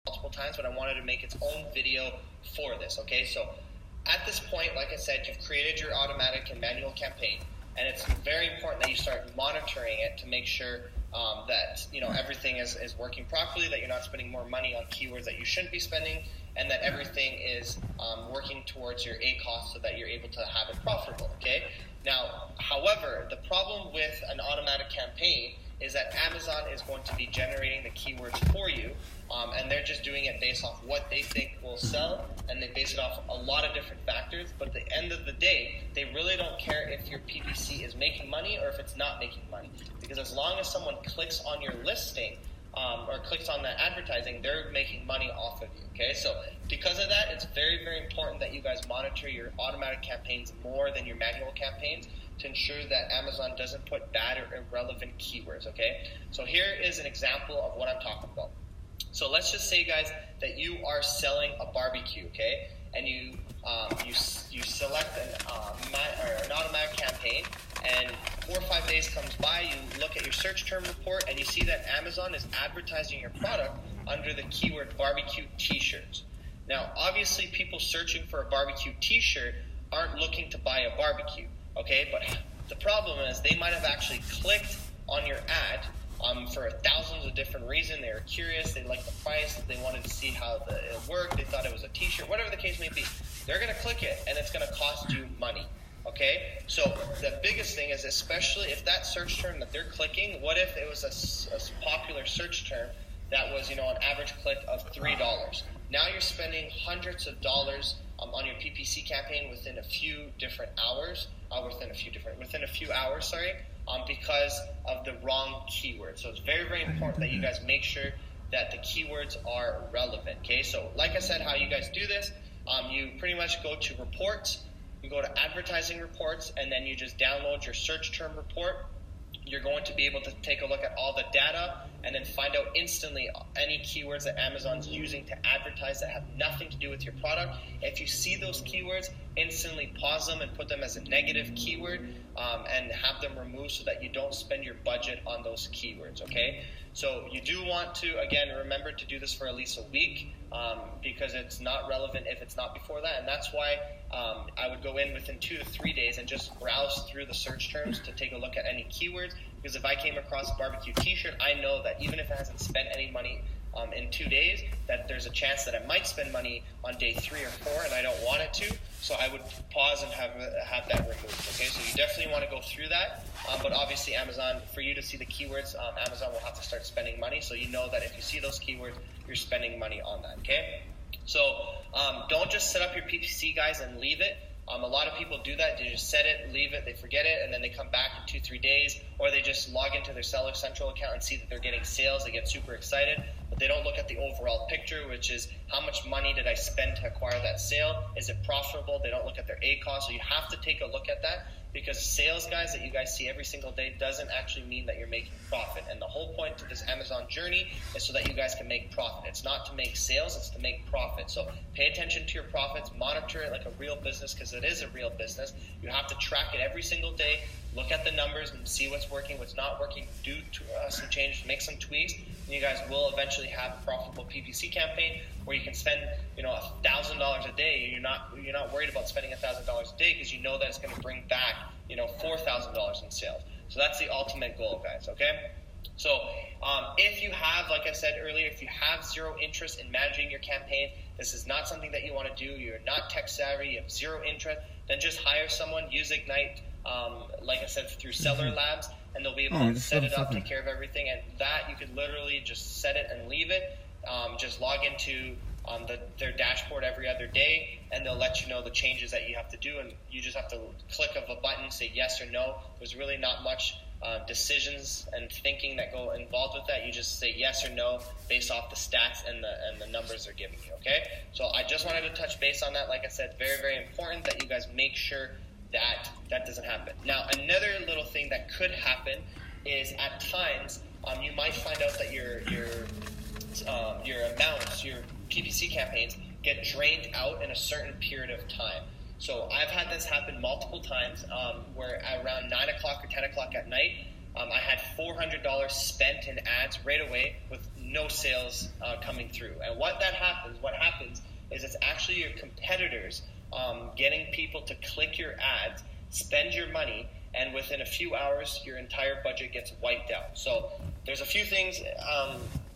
multiple times, but I wanted to make its own video for this, okay? So at this point, like I said, you've created your automatic and manual campaign, and it's very important that you start monitoring it to make sure that everything is working properly, that you're not spending more money on keywords that you shouldn't be spending, and that everything is working towards your ACoS so that you're able to have it profitable, okay? Now, however, the problem with an automatic campaign is that Amazon is going to be generating the keywords for you, and they're just doing it based off what they think will sell, and they base it off a lot of different factors. But at the end of the day, they really don't care if your PPC is making money or if it's not making money, because as long as someone clicks on your listing or clicks on that advertising, they're making money off of you, okay? So because of that, it's very, very important that you guys monitor your automatic campaigns more than your manual campaigns to ensure that Amazon doesn't put bad or irrelevant keywords, okay? So here is an example of what I'm talking about. So let's just say, guys, that you are selling a barbecue, okay? And you select an automatic campaign, and 4 or 5 days comes by, you look at your search term report, and you see that Amazon is advertising your product under the keyword barbecue t-shirts. Now, obviously, people searching for a barbecue t-shirt aren't looking to buy a barbecue, okay? But the problem is they might have actually clicked on your ad for thousands of different reasons. They were curious, they liked the price, they wanted to see how it worked, they thought it was a t-shirt, whatever the case may be. They're going to click it, and it's going to cost you money, okay? So the biggest thing is, especially if that search term that they're clicking, what if it was a popular search term that was, an average click of $3? Now you're spending hundreds of dollars on your PPC campaign within a few hours, because of the wrong keyword. So it's very, very important that you guys make sure that the keywords are relevant, okay? So like I said, how you guys do this, you pretty much go to reports, you go to advertising reports, and then you just download your search term report. You're going to be able to take a look at all the data and then find out instantly any keywords that Amazon's using to advertise that have nothing to do with your product. If you see those keywords, instantly pause them and put them as a negative keyword and have them removed so that you don't spend your budget on those keywords, okay? So you do want to, again, remember to do this for at least a week because it's not relevant if it's not before that. And that's why I would go in within 2 to 3 days and just browse through the search terms to take a look at any keywords. Because if I came across a barbecue t-shirt, I know that even if it hasn't spent any money in 2 days, that there's a chance that I might spend money on day 3 or 4, and I don't want it to. So I would pause and have that removed, okay? So you definitely want to go through that. But obviously Amazon, for you to see the keywords, Amazon will have to start spending money. So you know that if you see those keywords, you're spending money on that, okay? So don't just set up your PPC, guys, and leave it. A lot of people do that. They just set it, leave it, they forget it, and then they come back in 2-3 days, or they just log into their Seller Central account and see that they're getting sales. They get super excited, but they don't look at the overall picture, which is how much money did I spend to acquire that sale? Is it profitable? They don't look at their ACoS. So you have to take a look at that, because sales, guys, that you guys see every single day doesn't actually mean that you're making profit. And the whole point to this Amazon journey is so that you guys can make profit. It's not to make sales, it's to make profit. So pay attention to your profits, monitor it like a real business, because it is a real business. You have to track it every single day, look at the numbers and see what's working, what's not working, do some changes, make some tweaks, and you guys will eventually have a profitable PPC campaign where you can spend, $1,000 a day. You're not worried about spending $1,000 a day because you know that it's going to bring back, $4,000 in sales. So that's the ultimate goal, guys, okay? So if you have, like I said earlier, if you have zero interest in managing your campaign, this is not something that you want to do, you're not tech savvy, you have zero interest, then just hire someone, use Ignite, like I said, through Seller Labs, and they'll be able to set it up, take care of everything. And that, you could literally just set it and leave it. Just log into their dashboard every other day, and they'll let you know the changes that you have to do, and you just have to click of a button, say yes or no. There's really not much decisions and thinking that go involved with that. You just say yes or no based off the stats and the numbers they're giving you, okay? So I just wanted to touch base on that. Like I said, very, very important that you guys make sure that that doesn't happen. Now, another little thing that could happen is at times you might find out that your amounts, your PPC campaigns get drained out in a certain period of time. So I've had this happen multiple times where around 9 o'clock or 10 o'clock at night, I had $400 spent in ads right away with no sales coming through. And what happens is it's actually your competitors getting people to click your ads, spend your money, and within a few hours, your entire budget gets wiped out. So there's a few things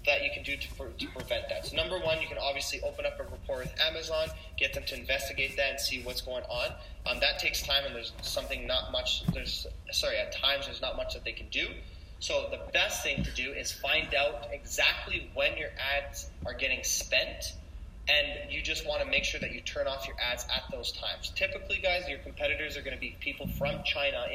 that you can do to prevent that. So number one, you can obviously open up a report with Amazon, get them to investigate that and see what's going on. That takes time, and at times there's not much that they can do. So the best thing to do is find out exactly when your ads are getting spent, and you just want to make sure that you turn off your ads at those times. Typically, guys, your competitors are going to be people from China,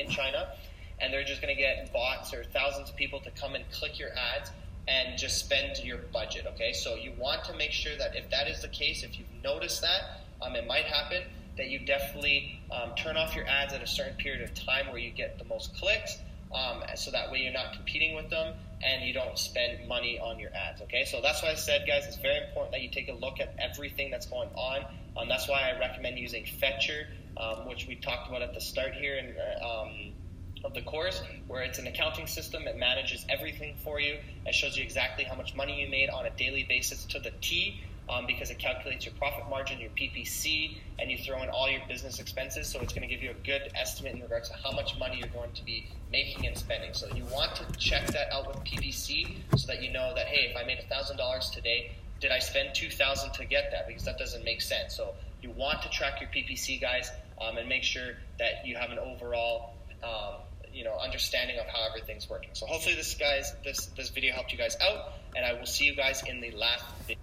and they're just going to get bots or thousands of people to come and click your ads and just spend your budget, okay? So you want to make sure that if that is the case, if you've noticed that, it might happen, that you definitely turn off your ads at a certain period of time where you get the most clicks, so that way you're not competing with them and you don't spend money on your ads, okay? So that's why I said, guys, it's very important that you take a look at everything that's going on. That's why I recommend using Fetcher, which we talked about at the start here of the course, where it's an accounting system. It manages everything for you. It shows you exactly how much money you made on a daily basis to the T, because it calculates your profit margin, your PPC, and you throw in all your business expenses. So it's going to give you a good estimate in regards to how much money you're going to be making and spending. So you want to check that out with PPC so that you know that, hey, if I made $1,000 today, did I spend $2,000 to get that? Because that doesn't make sense. So you want to track your PPC, guys, and make sure that you have an overall understanding of how everything's working. So hopefully this video helped you guys out, and I will see you guys in the last video.